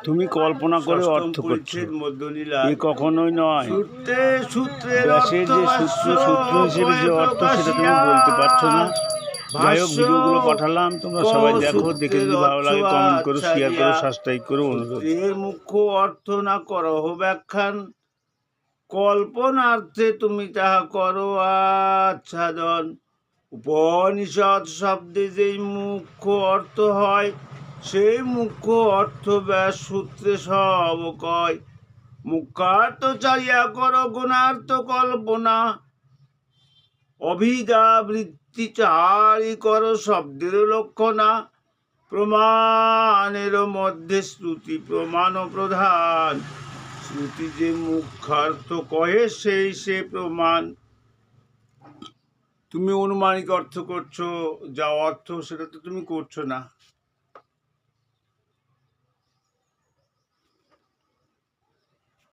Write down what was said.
তুমি কল্পনা করে ষষ্ঠম অর্থ করছো, পরিচ্ছেদ মধ্যলীলা এ কখনোই নয়। সূত্রের ব্যাসের যে সূত্র হিসেবে যে অর্থ সেটা তুমি বলতে পারছো না। যাই হোক, ভিডিওগুলো পাঠালাম, তোমরা সবাই দেখো, দেখে যদি ভালো লাগে কমেন্ট করো, শেয়ার করো, সাবস্ক্রাইব করো, অনুরোধ। এর মুখ্য অর্থ না করহ ব্যাখ্যান, কল্পনার্থে তুমি তাহা করো আচ্ছাদন। উপনিষদ শব্দে যেই মুখ্য অর্থ হয়, সেই মুখ্য অর্থ ব্যাস সূত্রে সব কয়। মুখ্যার্থ চারিয়া কর গুণার্থ কল্পনা, অভিধাবৃত্তি চারি কর শব্দের লক্ষণা। প্রমাণের মধ্যে শ্রুতি প্রমাণ প্রধান, শ্রুতি যে মুখ্যার্থ কহে সেই সে প্রমাণ। তুমি অনুমানিক অর্থ করছো, যা অর্থ সেটা তো তুমি করছো না।